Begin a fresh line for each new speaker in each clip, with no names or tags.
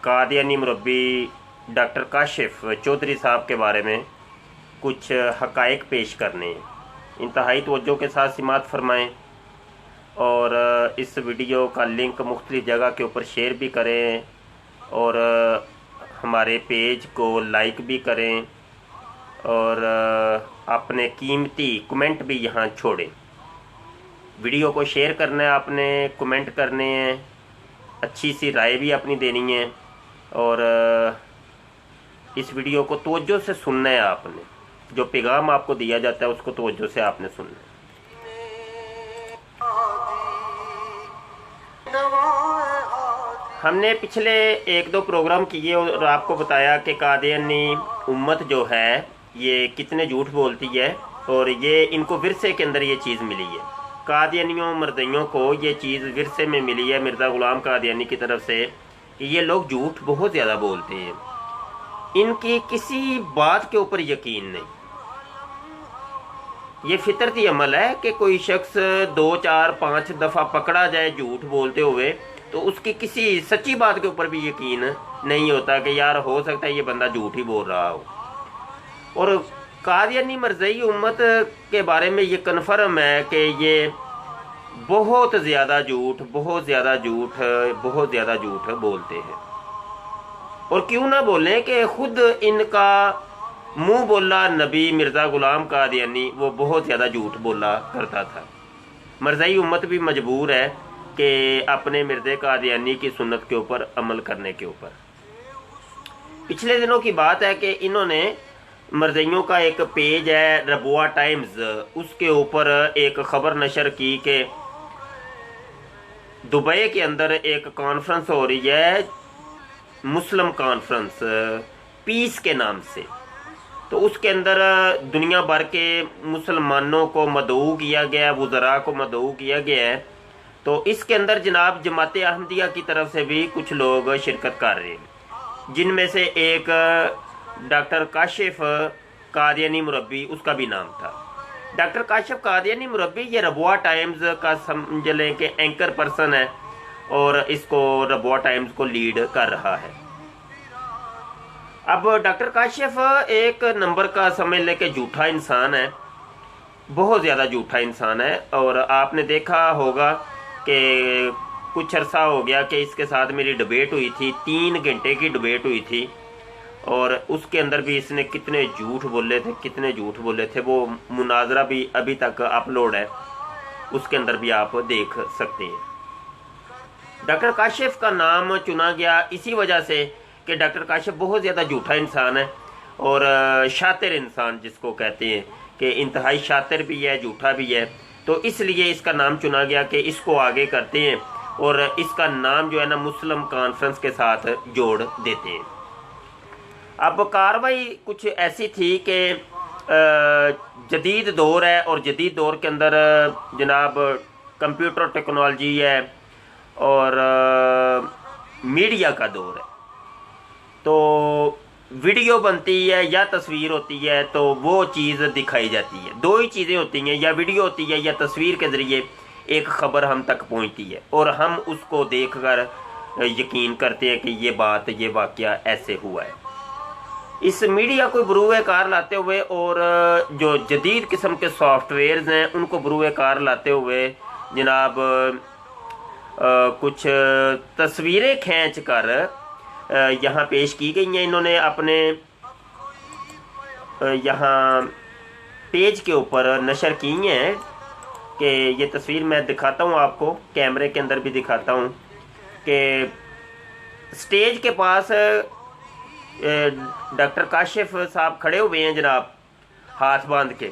Qadiani مربی doctor Kashif Chaudhry صاحب کے بارے میں کچھ حقائق پیش کرنے ہیں۔ انتہائی توجہ کے ساتھ سماعت فرمائیں اور اس ویڈیو کا لنک مختلف جگہ کے اوپر شیئر بھی کریں اور ہمارے پیج کو لائک بھی کریں اور اپنے قیمتی کمنٹ بھی یہاں چھوڑیں۔ ویڈیو کو شیئر کرنا ہے آپ نے، کمنٹ کرنے ہیں، اچھی سی رائے بھی اپنی دینی ہے اور اس ویڈیو کو توجہ سے سننا ہے۔ آپ نے جو پیغام آپ کو دیا جاتا ہے اس کو توجہ سے آپ نے سننا ہے۔ ہم نے پچھلے ایک دو پروگرام کیے اور آپ کو بتایا کہ قادیانی امت جو ہے یہ کتنے جھوٹ بولتی ہے اور یہ ان کو ورثے کے اندر یہ چیز ملی ہے۔ قادیانیوں مردیوں کو یہ چیز ورثے میں ملی ہے مرزا غلام قادیانی کی طرف سے کہ یہ لوگ جھوٹ بہت زیادہ بولتے ہیں، ان کی کسی بات کے اوپر یقین نہیں۔ یہ فطرتی عمل ہے کہ کوئی شخص 2 4 5 دفعہ پکڑا جائے جھوٹ بولتے ہوئے تو اس کی کسی سچی بات کے اوپر بھی یقین نہیں ہوتا کہ یار ہو سکتا ہے یہ بندہ جھوٹ ہی بول رہا ہو۔ اور قادیانی مرزئی امت کے بارے میں یہ کنفرم ہے کہ یہ بہت زیادہ جھوٹ بولتے ہیں۔ اور کیوں نہ بولیں کہ خود ان کا منہ بولا نبی مرزا غلام قادیانی وہ بہت زیادہ جھوٹ بولا کرتا تھا۔ مرزئی امت بھی مجبور ہے کہ اپنے مرزا قادیانی کی سنت کے اوپر عمل کرنے کے اوپر۔ پچھلے دنوں کی بات ہے کہ انہوں نے مرزئیوں کا ایک پیج ہے ربوہ ٹائمز، اس کے اوپر ایک خبر نشر کی کہ دبئی کے اندر ایک کانفرنس ہو رہی ہے، مسلم کانفرنس پیس کے نام سے۔ تو اس کے اندر دنیا بھر کے مسلمانوں کو مدعو کیا گیا، وزراء کو مدعو کیا گیا ہے۔ تو اس کے اندر جناب جماعت احمدیہ کی طرف سے بھی کچھ لوگ شرکت کر رہے ہیں، جن میں سے ایک ڈاکٹر کاشف قادیانی مربی، اس کا بھی نام تھا۔ ڈاکٹر کاشف قادیانی مربی یہ ربوہ ٹائمز کا سمجھ لیں کہ اینکر پرسن ہے اور اس کو ربوہ ٹائمز کو لیڈ کر رہا ہے۔ اب ڈاکٹر کاشف ایک نمبر کا سمجھ لیں کہ جھوٹا انسان ہے، بہت زیادہ جھوٹا انسان ہے۔ اور آپ نے دیکھا ہوگا کہ کچھ عرصہ ہو گیا کہ اس کے ساتھ میری ڈبیٹ ہوئی تھی، 3 گھنٹے کی ڈبیٹ ہوئی تھی اور اس کے اندر بھی اس نے کتنے جھوٹ بولے تھے۔ وہ مناظرہ بھی ابھی تک اپلوڈ ہے، اس کے اندر بھی آپ دیکھ سکتے ہیں۔ ڈاکٹر کاشف کا نام چنا گیا اسی وجہ سے کہ ڈاکٹر کاشف بہت زیادہ جھوٹا انسان ہے اور شاطر انسان جس کو کہتے ہیں کہ انتہائی شاطر بھی ہے، جھوٹا بھی ہے۔ تو اس لیے اس کا نام چنا گیا کہ اس کو آگے کرتے ہیں اور اس کا نام جو ہے نا مسلم کانفرنس کے ساتھ جوڑ دیتے ہیں۔ اب کاروائی کچھ ایسی تھی کہ جدید دور ہے اور جدید دور کے اندر جناب کمپیوٹر ٹیکنالوجی ہے اور میڈیا کا دور ہے۔ تو ویڈیو بنتی ہے یا تصویر ہوتی ہے تو وہ چیز دکھائی جاتی ہے، 2 ہی چیزیں ہوتی ہیں، یا ویڈیو ہوتی ہے یا تصویر کے ذریعے ایک خبر ہم تک پہنچتی ہے اور ہم اس کو دیکھ کر یقین کرتے ہیں کہ یہ بات، یہ واقعہ ایسے ہوا ہے۔ اس میڈیا کو بروئے کار لاتے ہوئے اور جو جدید قسم کے سافٹ ویئرز ہیں ان کو بروئے کار لاتے ہوئے جناب کچھ تصویریں کھینچ کر یہاں پیش کی گئی ہیں۔ انہوں نے اپنے یہاں پیج کے اوپر نشر کی ہیں کہ یہ تصویر میں دکھاتا ہوں آپ کو، کیمرے کے اندر بھی دکھاتا ہوں کہ سٹیج کے پاس ڈاکٹر کاشف صاحب کھڑے ہوئے ہیں جناب ہاتھ باندھ کے،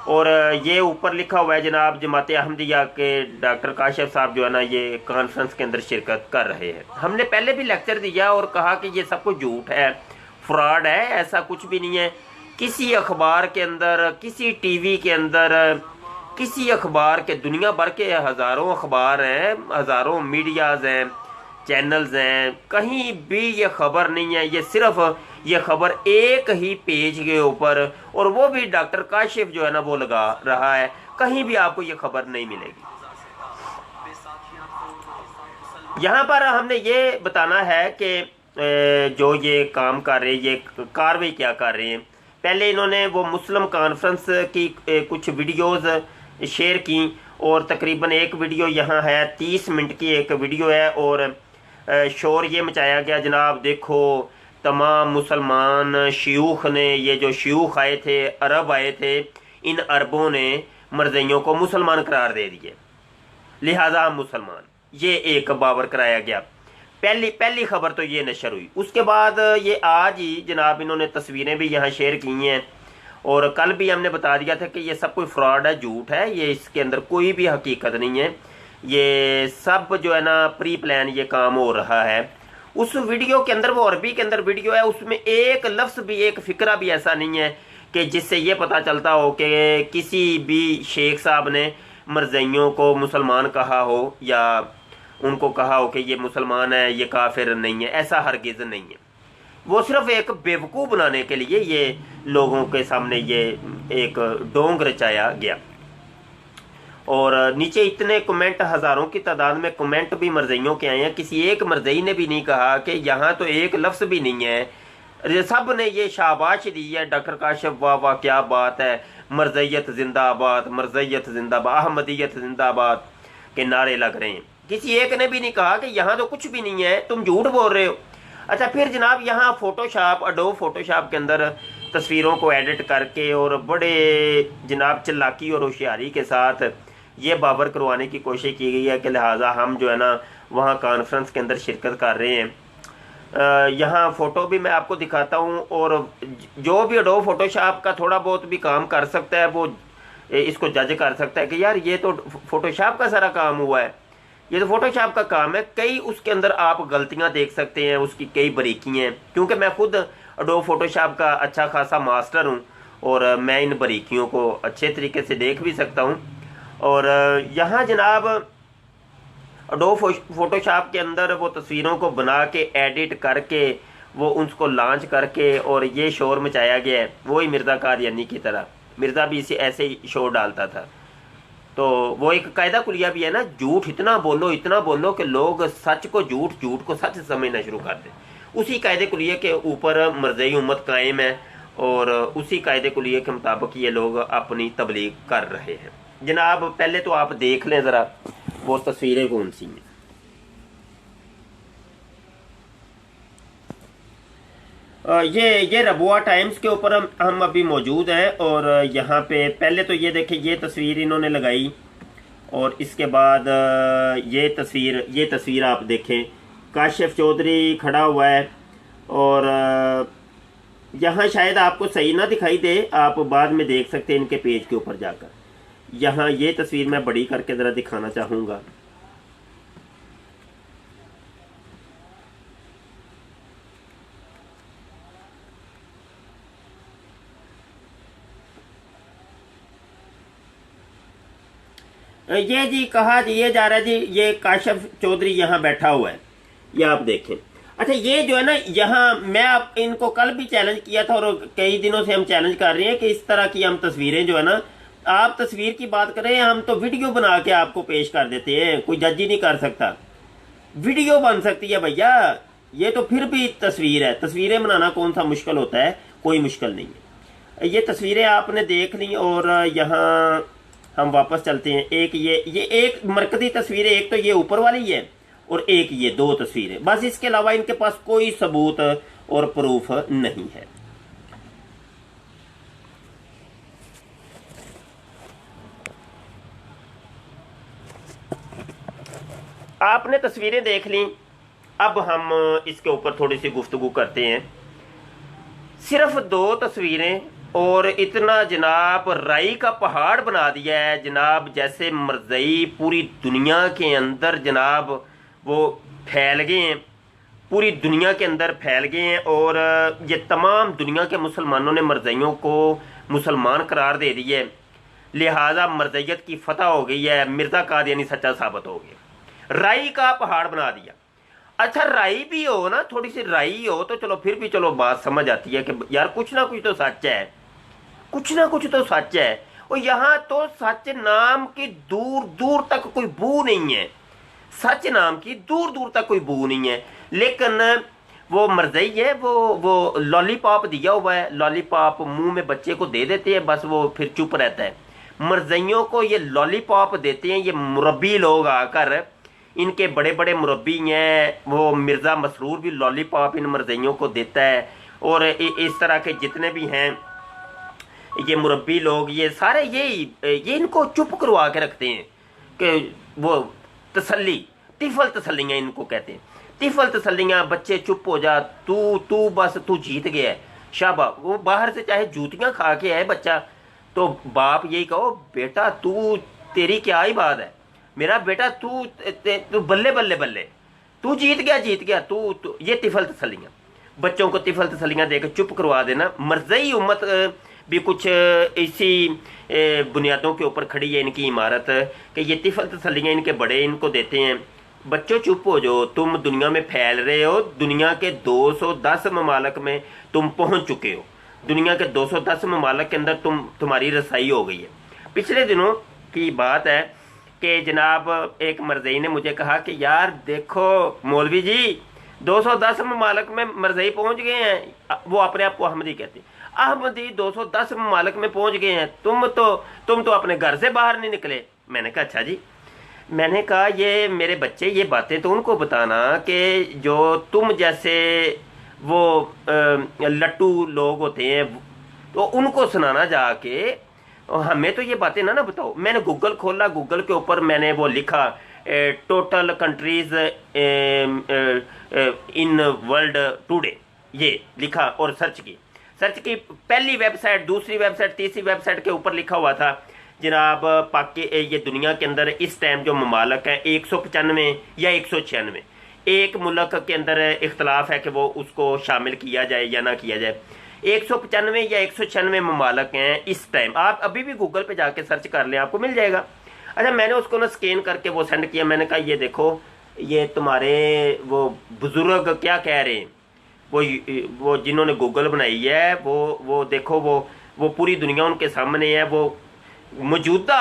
اور یہ اوپر لکھا ہوا ہے جناب جماعت احمدیہ کے ڈاکٹر کاشف صاحب جو ہے نا یہ کانفرنس کے اندر شرکت کر رہے ہیں۔ ہم نے پہلے بھی لیکچر دیا اور کہا کہ یہ سب کچھ جھوٹ ہے، فراڈ ہے، ایسا کچھ بھی نہیں ہے۔ کسی اخبار کے اندر، کسی ٹی وی کے اندر، کسی اخبار کے، دنیا بھر کے ہزاروں اخبار ہیں، ہزاروں میڈیاز ہیں، چینلز ہیں، کہیں بھی یہ خبر نہیں ہے۔ یہ صرف یہ خبر ایک ہی پیج کے اوپر، اور وہ بھی ڈاکٹر کاشف جو ہے نا وہ لگا رہا ہے، کہیں بھی آپ کو یہ خبر نہیں ملے گی۔ یہاں پر ہم نے یہ بتانا ہے کہ जो ये काम कर रहे हैं, ये कार्रवाई क्या कर रहे हैं। पहले इन्होंने वो मुस्लिम कॉन्फ्रेंस की कुछ वीडियोस शेयर की, और तकरीबन एक वीडियो यहाँ है 30 मिनट की एक वीडियो है, और शोर ये मचाया गया जनाब देखो तमाम मुसलमान शयूख ने, ये जो शयूख आए थे, अरब आए थे, इन अरबों ने मरज़इयों को मुसलमान करार दे दिए, लिहाजा हम मुसलमान, ये एक बावर कराया गया। पहली खबर तो ये नशर हुई। उसके बाद ये आज ही जनाब इन्होंने तस्वीरें भी यहाँ शेयर की हैं, और कल भी हमने बता दिया था कि ये सब कोई फ्रॉड है, झूठ है, ये इसके अंदर कोई भी हकीकत नहीं है, ये सब जो है ना प्री प्लान ये काम हो रहा है। उस वीडियो के अंदर, वो अरबी के अंदर वीडियो है, उसमें एक लफ्ज़ भी, एक फ़िक्रा भी ऐसा नहीं है कि जिससे ये पता चलता हो कि किसी भी शेख साहब ने मरज़इयों को मुसलमान कहा हो या उनको कहा हो कि ये मुसलमान है, ये काफिर नहीं है, ऐसा हरगिज़ नहीं है। वो सिर्फ एक बेवकूफ़ बनाने के लिए ये लोगों के सामने ये एक डोंग रचाया गया। और नीचे इतने कमेंट, हज़ारों की तादाद में कमेंट भी मरज़इयों के आए हैं, किसी एक मरज़ई ने भी नहीं कहा कि यहाँ तो एक लफ्ज़ भी नहीं है, सब ने ये शाबाश दी है डॉक्टर काशिफ, वाह वाह क्या बात है, मरज़इयत जिंदाबाद, मरज़इयत जिंदाबाद, अहमदियत जिंदाबाद के नारे लग रहे हैं। किसी एक ने भी नहीं कहा कि यहाँ तो कुछ भी नहीं है, तुम झूठ बोल रहे हो। अच्छा, फिर जनाब यहाँ फ़ोटोशॉप, अडोब फ़ोटोशॉप के अंदर तस्वीरों को एडिट करके और बड़े जनाब चालाकी और होशियारी के साथ ये बावर करवाने की कोशिश की गई है कि लिहाजा हम जो है ना वहाँ कॉन्फ्रेंस के अंदर शिरकत कर रहे हैं। यहाँ फ़ोटो भी मैं आपको दिखाता हूँ, और जो भी अडोब फ़ोटोशॉप का थोड़ा बहुत भी काम कर सकता है वो इसको जज कर सकता है कि यार ये तो फ़ोटोशॉप का सारा काम हुआ है, ये तो फोटोशॉप का काम है। कई उसके अंदर आप गलतियां देख सकते हैं, उसकी कई बारीकियां हैं, क्योंकि मैं खुद अडोब फोटोशॉप का अच्छा खासा मास्टर हूं और मैं इन बारीकियों को अच्छे तरीके से देख भी सकता हूं। और यहाँ जनाब अडोब फोटोशॉप के अंदर वो तस्वीरों को बना के एडिट करके वो उसको लॉन्च करके और ये शोर मचाया गया है, वही मिर्ज़ा कादियानी की तरह। मिर्ज़ा भी इसे ऐसे ही शोर डालता था। तो वो एक कायदा कुलिया भी है ना, झूठ इतना बोलो कि लोग सच को झूठ, झूठ को सच समझना शुरू कर दें। उसी कायदे कुलिया के ऊपर मरज़ई उम्मत कायम है, और उसी कायदे कुलिया के मुताबिक ये लोग अपनी तबलीग कर रहे हैं। जनाब पहले तो आप देख लें ज़रा वो तस्वीरें कौन सी हैं। ये रबुआ टाइम्स के ऊपर हम अभी मौजूद हैं, और यहाँ पे पहले तो ये देखें, ये तस्वीर इन्होंने लगाई, और इसके बाद ये तस्वीर आप देखें, काशिफ चौधरी खड़ा हुआ है, और यहाँ शायद आपको सही ना दिखाई दे, आप बाद में देख सकते हैं इनके पेज के ऊपर जाकर। यहाँ ये तस्वीर मैं बड़ी करके ज़रा दिखाना चाहूँगा। ये जी कहा जी ये जा रहा है जी, ये काशिफ चौधरी यहाँ बैठा हुआ है, ये आप देखें। अच्छा, ये जो है ना, यहाँ मैं आप इनको कल भी चैलेंज किया था, और कई दिनों से हम चैलेंज कर रहे हैं कि इस तरह की हम तस्वीरें जो है ना, आप तस्वीर की बात करें, हम तो वीडियो बना के आपको पेश कर देते हैं, कोई जज ही नहीं कर सकता। वीडियो बन सकती है भैया, ये तो फिर भी तस्वीर है, तस्वीरें बनाना कौन सा मुश्किल होता है, कोई मुश्किल नहीं है। ये तस्वीरें आपने देख ली, और यहाँ हम वापस चलते हैं। एक ये एक मरकजी तस्वीर है, एक तो ये ऊपर वाली है, और एक ये, दो तस्वीरें बस, इसके अलावा इनके पास कोई सबूत और प्रूफ नहीं है। आपने तस्वीरें देख ली, अब हम इसके ऊपर थोड़ी सी गुफ्तगू करते हैं। सिर्फ दो तस्वीरें और इतना जनाब राई का पहाड़ बना दिया है जनाब, जैसे मरज़ई पूरी दुनिया के अंदर जनाब वो फैल गए हैं, पूरी दुनिया के अंदर फैल गए हैं, और ये तमाम दुनिया के मुसलमानों ने मरज़इयों को मुसलमान करार दे दिए है, लिहाजा मरज़इयत की फतह हो गई है, मिर्ज़ा कादियानी सच्चा साबित हो गया, राई का पहाड़ बना दिया। अच्छा, राई भी हो ना, थोड़ी सी राई हो तो चलो, फिर भी चलो बात समझ आती है कि यार कुछ ना कुछ तो सच है, कुछ ना कुछ तो सच है। और यहाँ तो सच नाम की दूर दूर तक कोई बू नहीं है, सच नाम की दूर दूर तक कोई बू नहीं है। लेकिन वो मरज़ई है, वो लॉलीपॉप दिया हुआ है, लॉलीपॉप मुंह में बच्चे को दे देते हैं, बस वो फिर चुप रहता है। मरज़इयों को ये लॉलीपॉप देते हैं ये मुरब्बी लोग आकर, इनके बड़े बड़े मुरब्बी हैं, वो मिर्ज़ा मसरूर भी लॉलीपॉप इन मरज़इयों को देता है। और इस तरह के जितने भी हैं ये मुरब्बी लोग, ये सारे ये इनको चुप करवा के रखते हैं कि वो तसल्ली, तिफल तसल्लियाँ इनको कहते हैं, तिफल तसल्लियाँ। बच्चे चुप हो जा, तू बस तू जीत गया है, शाबा। वो बाहर से चाहे जूतियाँ खा के आए बच्चा, तो बाप यही कहो बेटा तू, तेरी क्या ही बात है, मेरा बेटा तू बल्ले बल्ले बल्ले, तू जीत गया तू। ये तिफल तसल्लियाँ, बच्चों को तिफल तसल्लियाँ देकर चुप करवा देना। मरज़ई उम्मत भी कुछ इसी बुनियादों के ऊपर खड़ी है इनकी इमारत, कि ये तिफल तसल्लियाँ इनके बड़े इनको देते हैं। बच्चों चुप हो जाओ, तुम दुनिया में फैल रहे हो, दुनिया के 210 ममालक में तुम पहुंच चुके हो, दुनिया के 210 ममालक के अंदर तुम्हारी रसाई हो गई है। पिछले दिनों की बात है कि जनाब एक मरज़ई ने मुझे कहा कि यार देखो मौलवी जी 210 ममालक में मरज़ई पहुंच गए हैं, वो अपने आप को अहमदी कहते हैं, अहमदी 210 ममालक में पहुंच गए हैं, तुम तो अपने घर से बाहर नहीं निकले। मैंने कहा अच्छा जी, मैंने कहा ये मेरे बच्चे ये बातें तो उनको बताना कि जो तुम जैसे वो लट्टू लोग होते हैं तो उनको सुनाना जाके, हमें तो ये बातें ना बताओ। मैंने गूगल खोला, गूगल के ऊपर मैंने वो लिखा total countries in world today, ये लिखा और सर्च की पहली वेबसाइट, दूसरी वेबसाइट, तीसरी वेबसाइट के ऊपर लिखा हुआ था जनाब ये दुनिया के अंदर इस टाइम जो ममालक हैं 195 या 196, एक मुल्क के अंदर इख्तलाफ है कि वो उसको शामिल किया जाए या ना किया जाए। 195 या 196 ममालक हैं इस टाइम। आप अभी भी गूगल पे जाके सर्च कर लें, आपको मिल जाएगा। अच्छा, मैंने उसको ना स्कैन करके वो सेंड किया। मैंने कहा ये देखो, ये तुम्हारे वो बुजुर्ग क्या कह रहे हैं, वो जिन्होंने गूगल बनाई है, वो देखो, वो पूरी दुनिया उनके सामने है, वो मौजूदा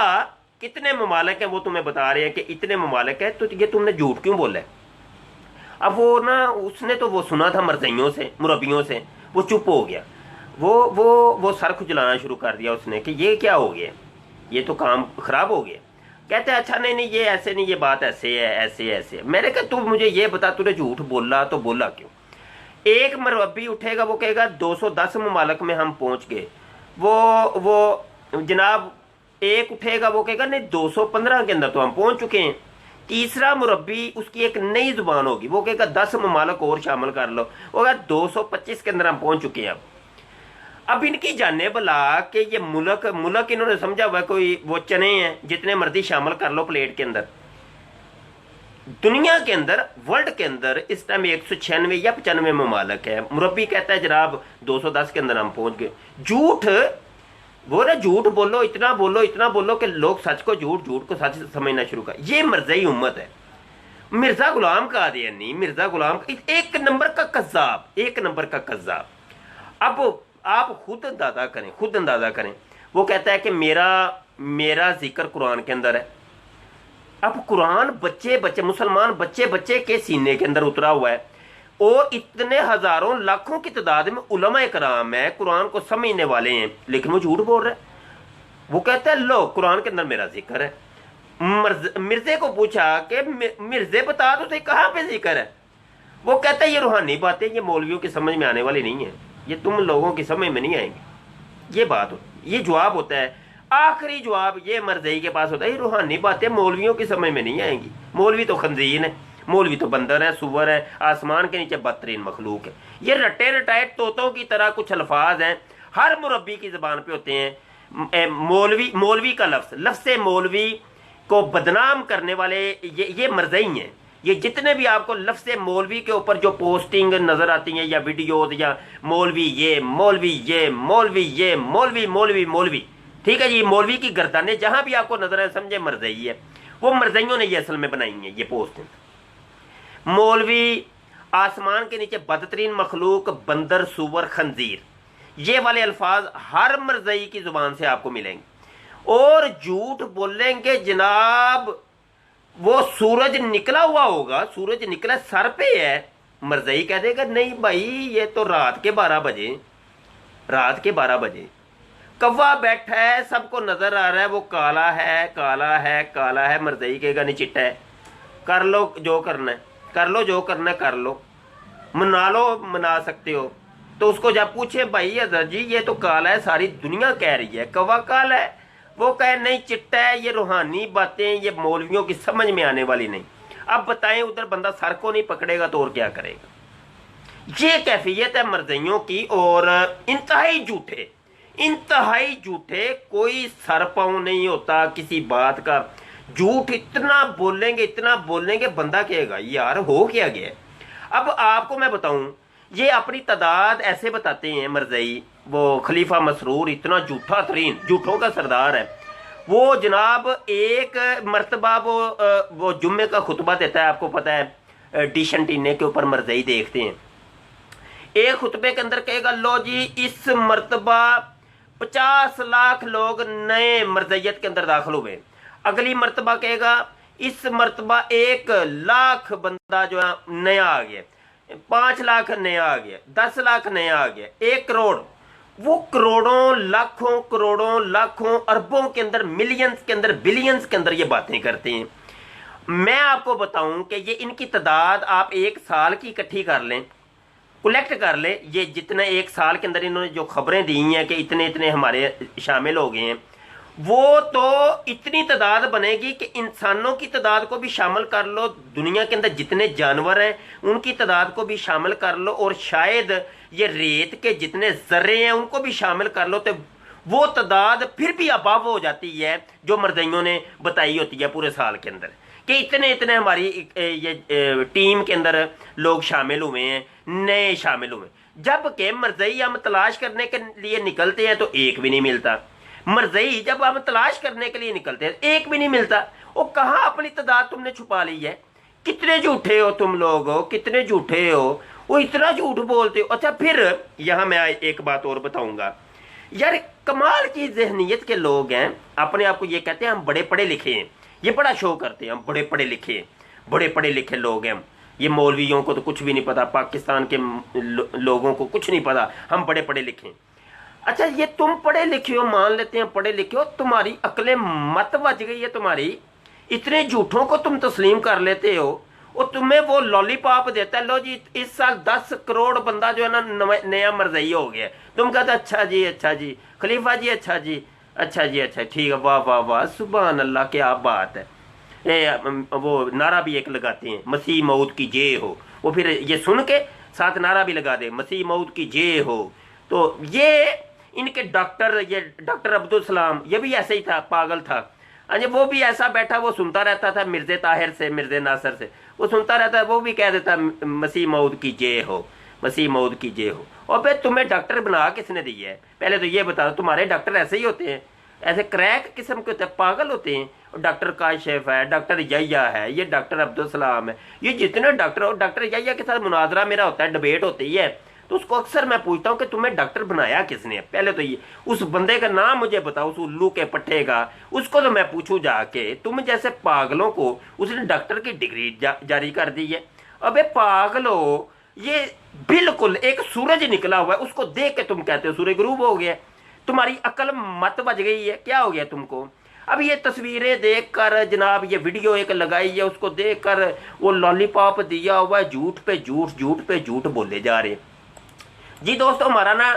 कितने ममालिक हैं वो तुम्हें बता रहे हैं कि इतने ममालिक हैं, तो ये तुमने झूठ क्यों बोला है। अब वो ना, उसने तो वो सुना था मरज़इयों से, मुरब्बियों से, वो चुप हो गया। वो सर खुजलाना शुरू कर दिया उसने कि ये क्या हो गया, ये तो काम खराब हो गया। कहते हैं अच्छा नहीं ये ऐसे नहीं, ये बात ऐसे है, ऐसे। मैंने कहा तू मुझे ये बता, तूने झूठ बोला तो बोला क्यों। एक मुरब्बी उठेगा, वो कहेगा 210 ममालिक में हम पहुंच गए। वो जनाब एक उठेगा, वो कहेगा नहीं 215 के अंदर तो हम पहुंच चुके हैं। तीसरा मुरब्बी, उसकी एक नई जुबान होगी, वो कहेगा 10 ममालिक और शामिल कर लो, वो कहेगा 225 के अंदर हम पहुंच चुके हैं। अब इनकी जाने भला कि ये मुल्क इन्होंने समझा हुआ कोई वो चने हैं, जितने मर्जी शामिल कर लो प्लेट के अंदर। दुनिया के अंदर, वर्ल्ड के अंदर इस टाइम 196 या 95 ममालिक है। मुरब्बी कहता है जनाब 210 के अंदर हम पहुंच गए। झूठ बोले, झूठ बोलो, इतना बोलो कि लोग सच को झूठ, झूठ को सच समझना शुरू कर। ये मरज़ई उम्मत है। मिर्जा गुलाम कादियानी, मिर्जा गुलाम एक नंबर का कज़्ज़ाब। अब आप खुद अंदाजा करें। वो कहता है कि मेरा जिक्र कुरान के अंदर है। अब कुरान बच्चे मुसलमान बच्चे के सीने के अंदर उतरा हुआ है, और इतने हजारों लाखों की तादाद में उलमा कराम है, कुरान को समझने वाले हैं, लेकिन वो झूठ बोल रहा है। वो कहता है लो कुरान के अंदर मेरा जिक्र है। मिर्जे को पूछा कि मिर्जे बता दो तो कहाँ पे जिक्र है। वो कहता है ये रूहानी बातें, ये मौलवियों की समझ में आने वाली नहीं है, ये तुम लोगों की समझ में नहीं आएंगी। ये बात ये जवाब होता है, आखिरी जवाब ये मरज़ई के पास होता है, ये रूहानी बातें मौलवियों की समझ में नहीं आएंगी। मौलवी तो खंजीर है, मौलवी तो बंदर है, सुवर है, आसमान के नीचे बदतरीन मखलूक है। ये रटे रटाए तोतों की तरह कुछ अल्फाज हैं, हर मुरब्बी की ज़बान पे होते हैं। मौलवी का लफ्ज़ मौलवी को बदनाम करने वाले ये मरज़ई हैं। ये जितने भी आपको लफ्ज़ मौलवी के ऊपर जो पोस्टिंग नज़र आती हैं या वीडियोज़, या मौलवी, ठीक है जी, मौलवी की गर्दानें जहाँ भी आपको नजर आए समझे मरज़ई है। वो मरज़इयों ने ये असल में बनाई है ये पोस्ट। मौलवी, आसमान के नीचे बदतरीन मखलूक, बंदर, सुवर, खंजीर, ये वाले अल्फाज हर मरज़ई की जुबान से आपको मिलेंगे। और झूठ बोलेंगे जनाब, वो सूरज निकला हुआ होगा, सूरज निकला सर पे है, मरज़ई कह देगा नहीं भाई ये तो रात के 12 बजे, रात के 12 बजे कौवा बैठा है, सबको नजर आ रहा है वो काला है काला है काला है। मरज़ई कहेगा नहीं चिट्टा है, कर लो जो करना है कर लो, जो करना है कर लो, मना लो मना सकते हो। तो उसको जब पूछे भाई अजहर जी ये तो काला है, सारी दुनिया कह रही है कौवा काला है, वो कहे नहीं चिट्टा है, ये रूहानी बातें ये मौलवियों की समझ में आने वाली नहीं। अब बताएं उधर बंदा सर को नहीं पकड़ेगा तो और क्या करेगा। ये कैफियत है मरज़इयों की, और इंतहाई झूठे, कोई सर पाँव नहीं होता किसी बात का। झूठ इतना बोलेंगे बंदा कहेगा यार हो क्या गया। अब आपको मैं बताऊं, ये अपनी तादाद ऐसे बताते हैं मरज़ई, वो खलीफा मसरूर इतना झूठा तरीन झूठों का सरदार है। वो जनाब एक मरतबा वो जुम्मे का खुतबा देता है, आपको पता है डिश एंटीने के ऊपर मरज़ई देखते हैं। एक खुतबे के अंदर कहेगा लो जी इस मरतबा 50 लाख लोग नए मरज़इयत के अंदर दाखिल हुए। अगली मरतबा कहेगा इस मरतबा 1 लाख बंदा जो है नया आ गया, 5 लाख नया आ गया, 10 लाख नया आ गया, 1 करोड़। वो करोड़ों लाखों अरबों के अंदर, मिलियंस के अंदर, बिलियंस के अंदर ये बातें करते हैं। मैं आपको बताऊं कि ये इनकी तादाद आप 1 साल की इकट्ठी कर लें, कलेक्ट कर ले, ये जितने 1 साल के अंदर इन्होंने जो खबरें दी हैं कि इतने इतने हमारे शामिल हो गए हैं, वो तो इतनी तादाद बनेगी कि इंसानों की तादाद को भी शामिल कर लो, दुनिया के अंदर जितने जानवर हैं उनकी तादाद को भी शामिल कर लो, और शायद ये रेत के जितने जर्रे हैं उनको भी शामिल कर लो, तो वो तादाद फिर भी अबाव हो जाती है जो मरज़इयों ने बताई होती है पूरे साल के अंदर कि इतने इतने हमारी ये टीम के अंदर लोग शामिल हुए हैं, नए शामिल हुए। जबकि मरज़ई हम तलाश करने के लिए निकलते हैं तो एक भी नहीं मिलता। मरज़ई जब हम तलाश करने के लिए निकलते हैं एक भी नहीं मिलता। वो कहाँ अपनी तादाद तुमने छुपा ली है। कितने झूठे हो तुम लोग, हो कितने झूठे हो, वो इतना झूठ बोलते हो। अच्छा फिर यहाँ मैं एक बात और बताऊंगा यार, कमाल की जहनीत के लोग हैं, अपने आप को ये कहते हैं हम बड़े पढ़े लिखे हैं, ये बड़ा शो करते हैं हम बड़े पढ़े लिखे लोग हैं। ये मौलवियों को तो कुछ भी नहीं पता, पाकिस्तान के लोगों को कुछ नहीं पता, हम बड़े पढ़े लिखे हैं। अच्छा ये तुम पढ़े लिखे हो, मान लेते हैं पढ़े लिखे हो, तुम्हारी अकलें मत बच गई है तुम्हारी, इतने झूठों को तुम तस्लीम कर लेते हो। और तुम्हें वो लॉलीपॉप देता है, लो जी इस साल 10 करोड़ बंदा जो है ना नया मरज़ई हो गया। तुम कहते अच्छा जी खलीफा जी अच्छा ठीक है, वाह वाह वाह सुभान अल्लाह क्या बात है। वो नारा भी एक लगाते हैं मसीह मौत की जय हो, वो फिर ये सुन के साथ नारा भी लगा दे मसीह मौत की जय हो। तो ये इनके डॉक्टर अब्दुल सलाम ये भी ऐसे ही था, पागल था। अरे वो भी ऐसा बैठा, वो सुनता रहता था मिर्ज़े ताहिर से, मिर्ज़े नासर से, वो सुनता रहता, वो भी कह देता मसीह मौत की जय हो, मसीह मौत की जय हो। और फिर तुम्हें डॉक्टर बना किसने दी है, पहले तो ये बता दो। तुम्हारे डॉक्टर ऐसे ही होते हैं, ऐसे क्रैक किस्म के होते हैं, पागल होते हैं। डॉक्टर काशिफ है, डॉक्टर यहिया है, ये डॉक्टर अब्दुल सलाम है, ये जितने डॉक्टर हो, डॉक्टर यहिया के साथ मुनाजरा मेरा होता है, डिबेट होती है, तो उसको अक्सर मैं पूछता हूँ कि तुम्हें डॉक्टर बनाया किसने। पहले तो ये उस बंदे का नाम मुझे बताओ, उस उल्लू के पट्टे का, उसको तो मैं पूछूं जाके। तुम जैसे पागलों को उसने डॉक्टर की डिग्री जारी कर दी है। अबे पागलो, ये बिल्कुल एक सूरज निकला हुआ है, उसको देख के तुम कहते हो सूरज ग्रूब हो गया। तुम्हारी अकल मत बज गई है, क्या हो गया तुमको। अब ये तस्वीरें देखकर जनाब, ये वीडियो एक लगाई है, उसको देखकर वो लॉलीपॉप दिया हुआ है, झूठ पे झूठ बोले जा रहे हैं। जी दोस्तों, हमारा ना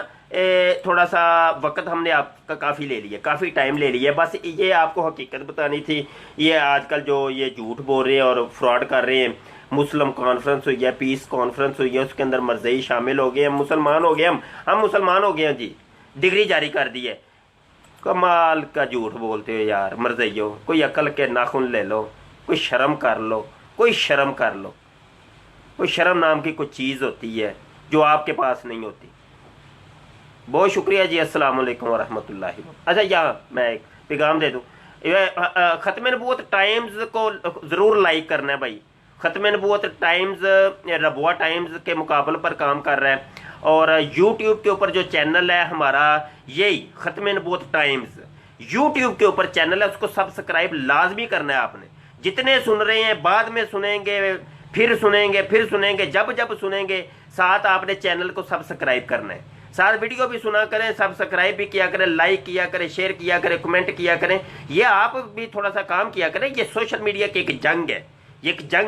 थोड़ा सा वक्त हमने आपका काफ़ी ले लिया, काफ़ी टाइम ले लिया। बस ये आपको हकीकत बतानी थी। ये आजकल जो ये झूठ बोल रहे हैं और फ्रॉड कर रहे हैं, मुस्लिम कॉन्फ्रेंस हुई है, पीस कॉन्फ्रेंस हुई है, उसके अंदर मरज़ई शामिल हो गए, हम मुसलमान हो गए, हम मुसलमान हो गए हैं जी, डिग्री जारी कर दी है। कमाल का झूठ बोलते हो यार मरज़इयों, कोई अकल के नाखून ले लो, कोई शर्म कर लो, कोई शर्म नाम की कोई चीज़ होती है जो आपके पास नहीं होती। बहुत शुक्रिया जी, अस्सलाम वालेकुम वरहमतुल्लाहि। अच्छा यहाँ मैं एक पैगाम दे दूँ, ख़त्म नबूवत टाइम्स को ज़रूर लाइक करना है भाई। ख़त्म नबूवत टाइम्स रबुआ टाइम्स के मुकाबले पर काम कर रहा है, और यूट्यूब के ऊपर जो चैनल है हमारा यही ख़त्म नबूवत टाइम्स, यूट्यूब के ऊपर चैनल है, उसको सब्सक्राइब लाजमी करना है आपने। जितने सुन रहे हैं बाद में सुनेंगे, फिर सुनेंगे, जब जब सुनेंगे साथ आपने चैनल को सब्सक्राइब करना है, साथ वीडियो भी सुना करें, सब्सक्राइब भी किया करें, लाइक किया करें, शेयर किया करें, कमेंट किया करें। ये आप भी थोड़ा सा काम किया करें। ये सोशल मीडिया की एक जंग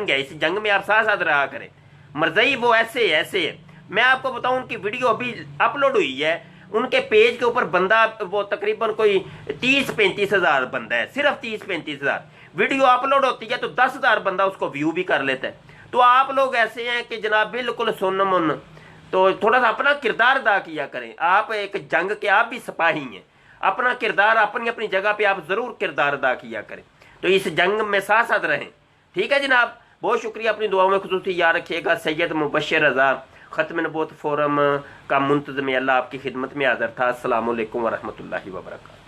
है, इस जंग में आप साथ साथ रहा करें। मरज़ई वो ऐसे है। मैं आपको बताऊं, उनकी वीडियो अभी अपलोड हुई है, उनके पेज के ऊपर बंदा वो तकरीबन कोई 30-35 हज़ार बंदा है, सिर्फ 30-35 हज़ार। वीडियो अपलोड होती है तो 10,000 बंदा उसको व्यू भी कर लेता है। तो आप लोग ऐसे हैं कि जनाब बिल्कुल सुन मुन, तो थोड़ा सा अपना किरदार अदा किया करें। आप एक जंग के आप भी सिपाही हैं, अपना किरदार अपनी अपनी जगह पे आप ज़रूर किरदार अदा किया करें। तो इस जंग में साथ साथ रहें। ठीक है जनाब, बहुत शुक्रिया। अपनी दुआओं में खुसूसी याद रखिएगा। सैयद मुबशर रज़ा, ख़त्म नबूवत फोरम का मुंतज़िम, अल्लाह आपकी खिदमत में हाज़िर था। अस्सलामु अलैकुम व रहमतुल्लाहि व बरकातहू।